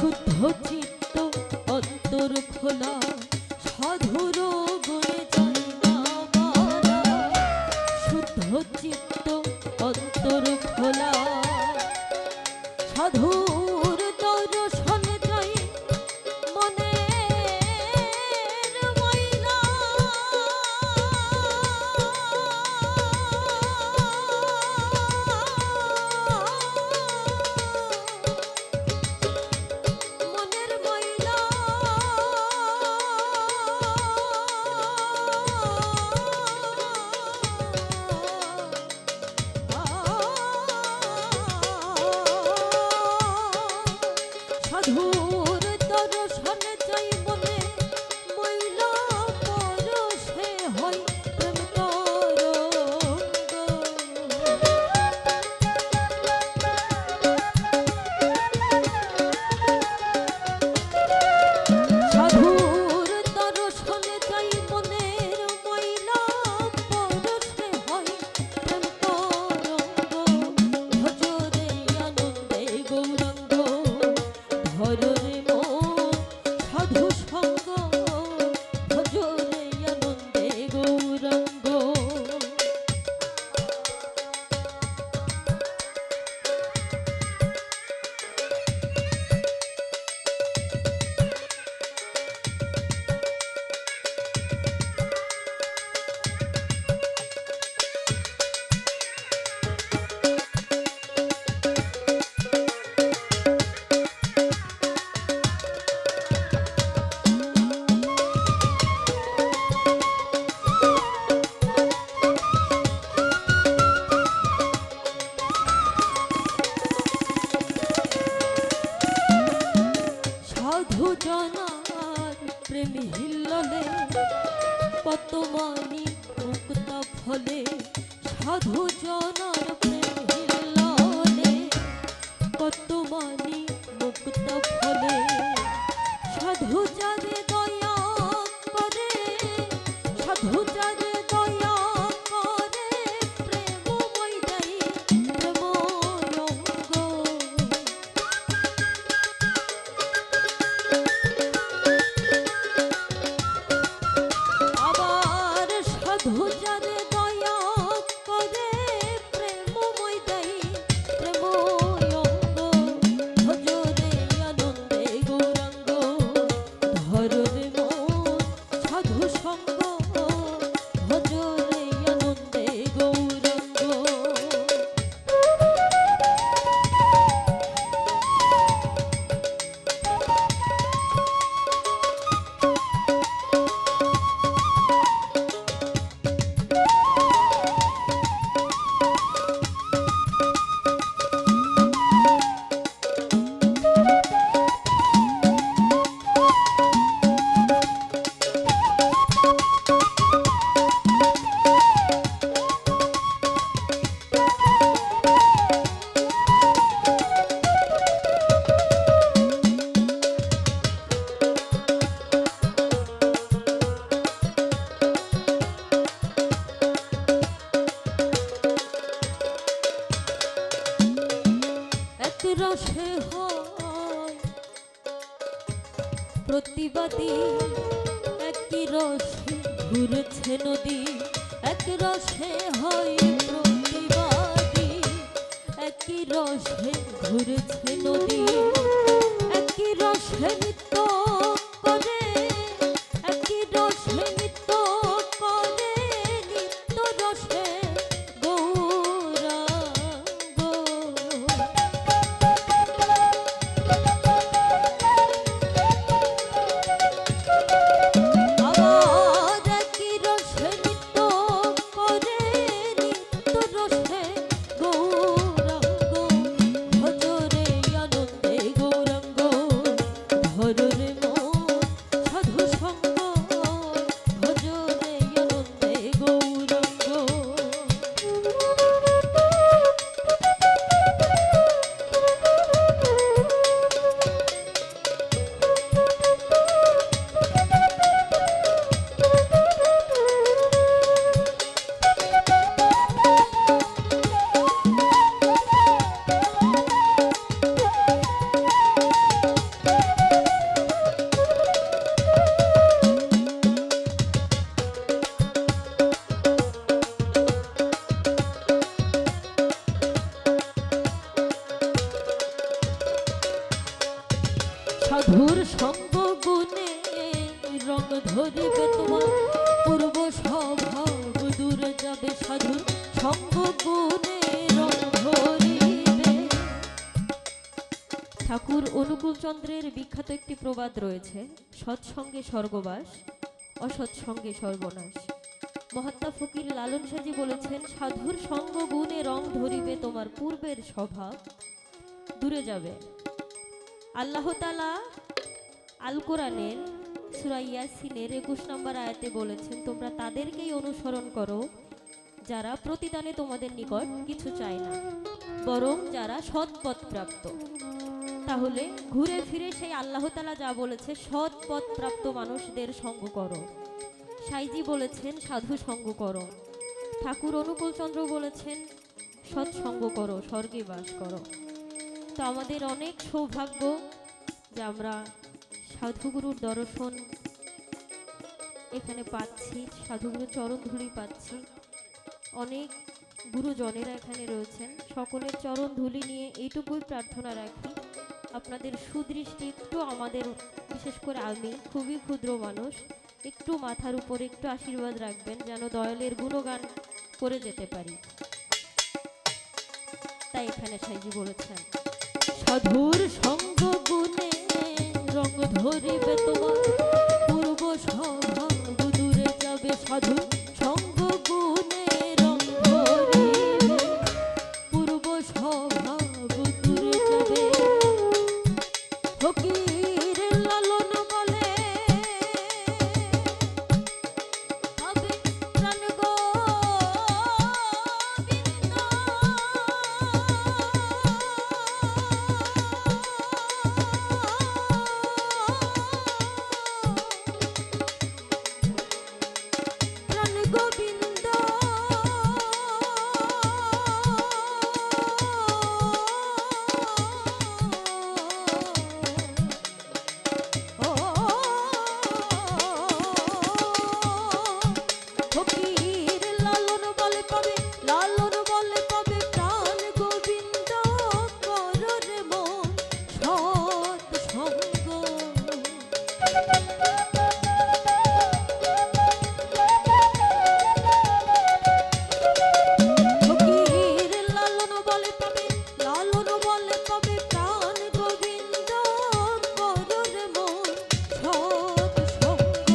শুদ্ধ চিত্ত অন্তর খোলা সাধুর গুণে যায় না মালা। শুদ্ধ চিত্ত অন্তর খোলা সাধুর দর্শন যায় মনের ময়লা। মনের ময়লা সাধুর দর্শন চাই মনে ময়লা পরশে হয় প্রেম তরঙ্গ। সাধুর দর্শন চাই মনের ময়লা পরশে হয় প্রেম তরঙ্গ। ভজরে আনন্দে গৌরাঙ্গ ধরে মন সাধু সঙ্গ। ভজরে আনন্দে গৌরাঙ্গ। সাধু জনার প্রেম হিল্ললে পতমানি মুক্তা ফলে। সাধু জনার প্রেম হিল্ললে পতমানি মুক্তা ফলে। সাধু যারে দয়া করে সাধু যারে দয়া করে প্রেমময় দেয় প্রেম রঙ্গ। আবার সাধু যারে দয়া করে প্রেমময় দেয় প্রেম অঙ্গ। ভজরে আনন্দে গৌরাঙ্গ ধরে মন সাধু সঙ্গ। ভজরে আনন্দে গৌরাঙ্গ। এক রসে হয় প্রতিবাদী একই রসে ঘুরেছে নদী। এক রসে হয় প্রতিবাদী একই রসে ঘুরেছে নদী। একই রসে নৃত্য করে একই রসে নৃত্য করে নিত্য রসে গৌরাঙ্গ। আবার একই রসে নৃত্য করে নিত্য রসে গৌরাঙ্গ। ভজরে আনন্দে সাধুর সঙ্গ গুণে রং ধরিবে তোমার পূর্ব স্বভাব দূরে যাবে সাধুর সঙ্গ গুণে রং ধরিবে। ঠাকুর অনুকূল চন্দ্রের বিখ্যাত একটি প্রবাদ রয়েছে, সৎসঙ্গে স্বর্গবাস, অসৎসঙ্গে সর্বনাশ। মহাত্মা ফকির লালন সাজি বলেছেন, সাধুর সঙ্গ গুণে রং ধরিবে তোমার পূর্বের স্বভাব দূরে যাবে। আল্লাহ তাআলা আল কোরআনের সূরা ইয়াসিনের ২১ নম্বর আয়াতে বলেছেন, তোমরা তাদেরকেই অনুসরণ করো যারা প্রতিদানে তোমাদের নিকট কিছু চায় না, বরং যারা সৎ পথ প্রাপ্ত। তাহলে ঘুরে ফিরে সেই আল্লাহ তাআলা যা বলেছে, সৎ পথ প্রাপ্ত মানুষদের সঙ্গ করো। সাইজি বলেছেন সাধু সঙ্গ করো, ঠাকুর অনুকূল চন্দ্র বলেছেন সৎসঙ্গ করো, স্বর্গে বাস করো। তো আমাদের অনেক সৌভাগ্য যে আমরা সাধুগুরুর দর্শন এখানে পাচ্ছি, সাধুগুরুর চরণ ধুলি পাচ্ছি। অনেক গুরুজনেরা এখানে রয়েছেন, সকলের চরণ ধুলি নিয়ে এইটুকুই প্রার্থনা রাখি, আপনাদের সুদৃষ্টি একটু আমাদের, বিশেষ করে আমি খুবই ক্ষুদ্র মানুষ, একটু মাথার উপরে একটু আশীর্বাদ রাখবেন যেন দয়ালের গুণগান করে যেতে পারি। তাই এখানে সাইজি বলেছেন, সাধুর সঙ্গ গুণে রং ধরিবে তোমার পূর্ব স্বভাব দূরে যাবে সাধুর সঙ্গ গুণে রং ধরিবে পূর্ব স্বভাব দূরে যাবে। ফকির লালন বলে হবে প্রাণ গোবিন্দ, প্রাণ গোবিন্দ ফকির লালন বলে পাবে, লালন বলে পাবে প্রাণ গোবিন্দ, করো রে মন সৎ সঙ্গ। ফকির লালন বলে পাবে, লালন বলে পাবে প্রাণ গোবিন্দ, করো রে মন সৎ সঙ্গ।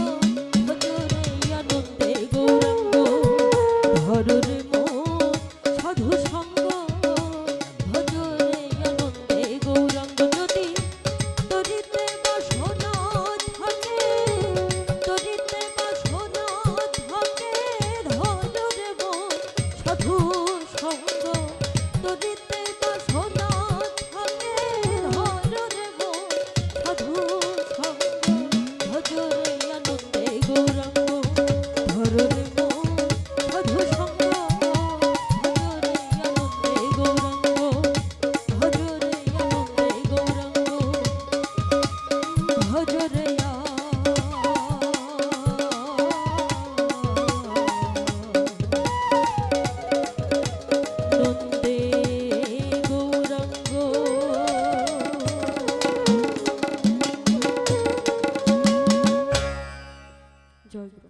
ভজরে আনন্দে গৌরাঙ্গ, ধরো রে মন সাধু সঙ্গ। ভজরে আনন্দে গৌরাঙ্গ, যদি তরিতে বাসনা থাকে, তরিতে বাসনা থাকে, ধরো রে মন সাধু সঙ্গ। তরিতে বাসনা থাকে, ধরো রে মন সাধু সঙ্গ। ভজরে আনন্দে গৌরাঙ্গ, ধরো রে মন সাধু সঙ্গ। ভজরে আনন্দে গৌরাঙ্গ, ভজরে আনন্দে গৌরাঙ্গ, ভজরে নন্দে গৌরাঙ্গ। জয় গুরু।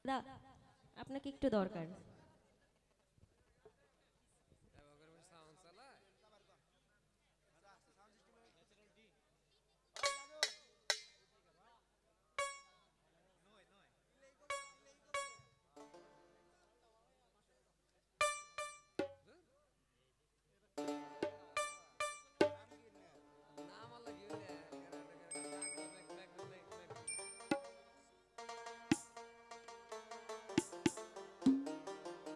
দা, আপনাকে একটু দরকার।